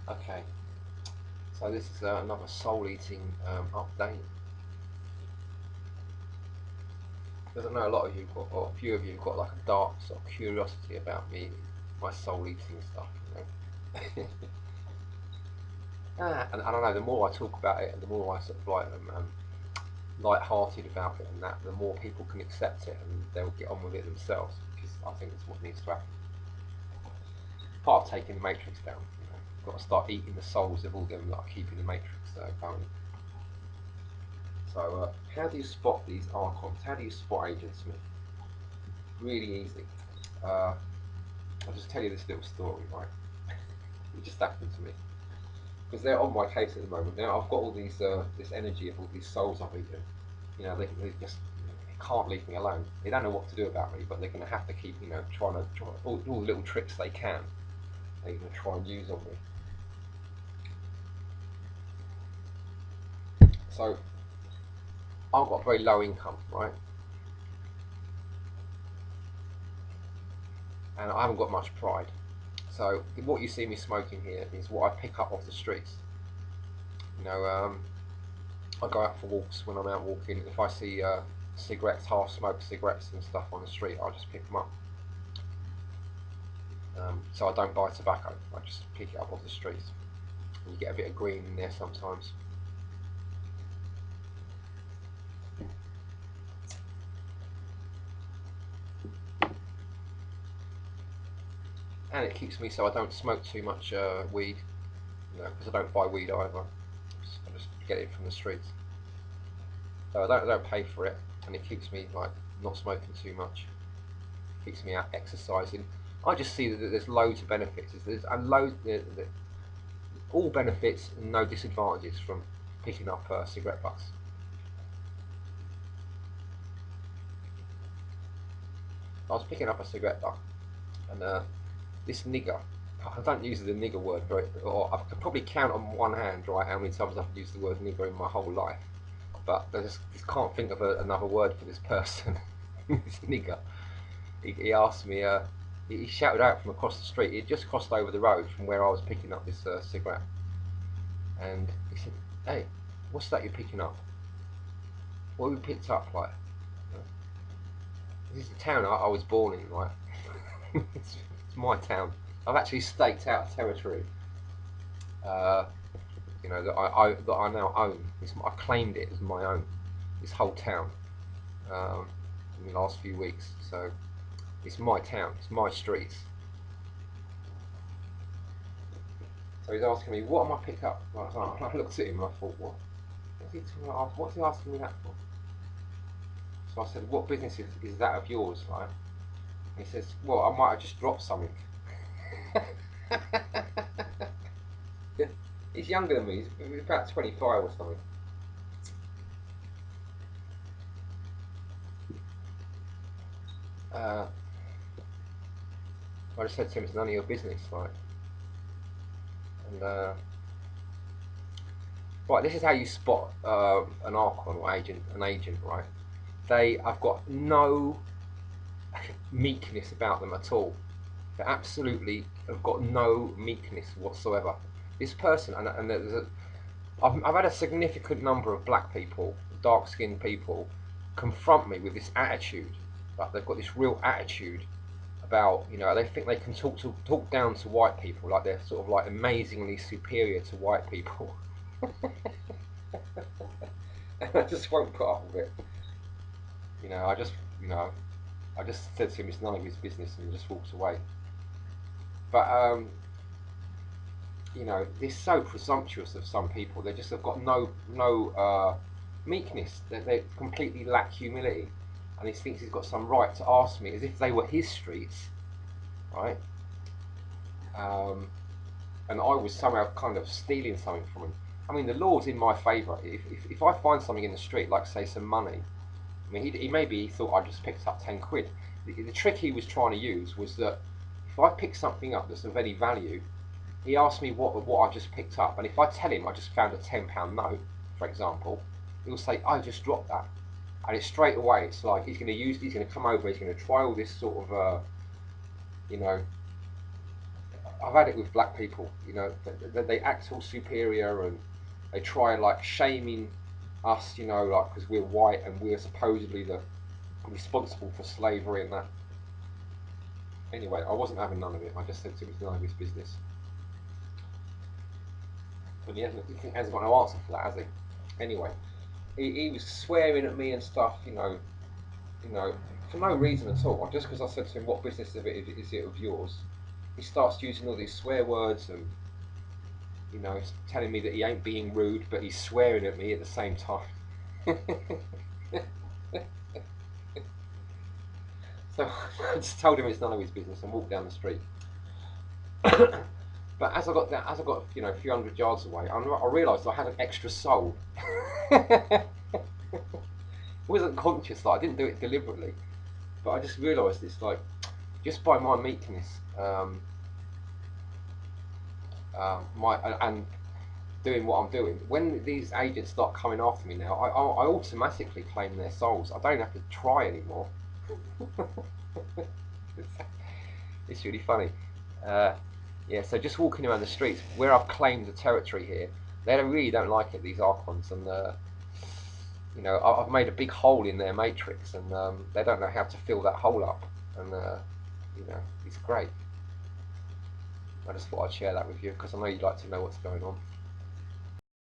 Okay, so this is another soul eating update. Because I know a lot of you got, or a few of you have got like a dark sort of curiosity about me, my soul eating stuff, you know. And I don't know, the more I talk about it and the more I sort of like light-hearted about it and that, the more people can accept it and they'll get on with it themselves, which is, I think, that's what needs to happen. Part of taking the Matrix down, you know. You've got to start eating the souls of all them that are keeping the Matrix going. So, how do you spot these archons? How do you spot Agent Smith? Really easy. I'll just tell you this little story, right? It just happened to me because they're on my case at the moment. Now I've got all these this energy of all these souls I've eaten. You know, they just they can't leave me alone. They don't know what to do about me, but they're going to have to keep, you know, trying to try all the little tricks they can. They're going to try and use on me. So I've got a very low income, right? And I haven't got much pride. So what you see me smoking here is what I pick up off the streets. You know, I go out for walks when I'm out walking. If I see cigarettes, half-smoked cigarettes and stuff on the street, I just pick them up. So I don't buy tobacco. I just pick it up off the streets. And you get a bit of green in there sometimes. And it keeps me so I don't smoke too much weed, you know, because I don't buy weed either. I just get it from the streets. So I don't pay for it, and it keeps me like not smoking too much. Keeps me out exercising. I just see that there's loads of benefits. There's a load, all benefits and no disadvantages from picking up cigarette butts. I was picking up a cigarette butt, and this nigger. I don't use the nigger word very, or I could probably count on one hand, right, how many times I've used the word nigger in my whole life. But I just can't think of another word for this person. This nigger. He asked me. He shouted out from across the street. He had just crossed over the road from where I was picking up this cigarette, and he said, "Hey, what's that you're picking up? What have you picked up, like?" This is the town I was born in, right? It's my town. I've actually staked out territory, uh, you know, that I now own. I claimed it as my own. This whole town, um, in the last few weeks. So it's my town. It's my streets. So he's asking me, what am I pick up? I looked at him and I thought, what? What's he asking me that for? So I said, what business is that of yours? Like, he says, well, I might have just dropped something. He's younger than me. He's about 25 or something. Uh, I just said to him, it's none of your business, like. And right, this is how you spot an archon or an agent, right? They have got no meekness about them at all. They absolutely have got no meekness whatsoever. This person, and I've had a significant number of black people, dark-skinned people, confront me with this attitude. Like they've got this real attitude about, you know, they think they can talk down to white people like they're sort of like amazingly superior to white people. And I just won't put up with it. You know, I just said to him it's none of his business and just walked away. But you know, they're so presumptuous of some people. They just have got no meekness. They completely lack humility, and he thinks he's got some right to ask me as if they were his streets, right? Um, and I was somehow kind of stealing something from him. I mean, the law's in my favour. If I find something in the street, like say some money, I mean, he maybe he thought I just picked up 10 quid. The trick he was trying to use was that if I pick something up that's of any value, he asked me what I just picked up, and if I tell him I just found a £10 note, for example, he'll say I just dropped that, and it's straight away. It's like he's going to come over, he's going to try all this sort of, you know, I've had it with black people. You know, they act all superior and they try like shaming us. You know, like because we're white and we're supposedly the responsible for slavery and that. Anyway, I wasn't having none of it. I just said to him, it's none of his business. But he hasn't got no answer for that, has he? Anyway, he was swearing at me and stuff. You know, for no reason at all. Just because I said to him, "What business is it of yours?" He starts using all these swear words and he's telling me that he ain't being rude, but he's swearing at me at the same time. So I just told him it's none of his business and walked down the street. But as I got a few hundred yards away, I realised I had an extra soul. I wasn't conscious, like I didn't do it deliberately, but I just realised it's like just by my meekness, and doing what I'm doing. When these agents start coming after me now, I automatically claim their souls. I don't have to try anymore. It's really funny. Yeah, so just walking around the streets where I've claimed the territory here, they really don't like it, these Archons, and I've made a big hole in their matrix, and they don't know how to fill that hole up, and it's great. I just thought I'd share that with you because I know you'd like to know what's going on.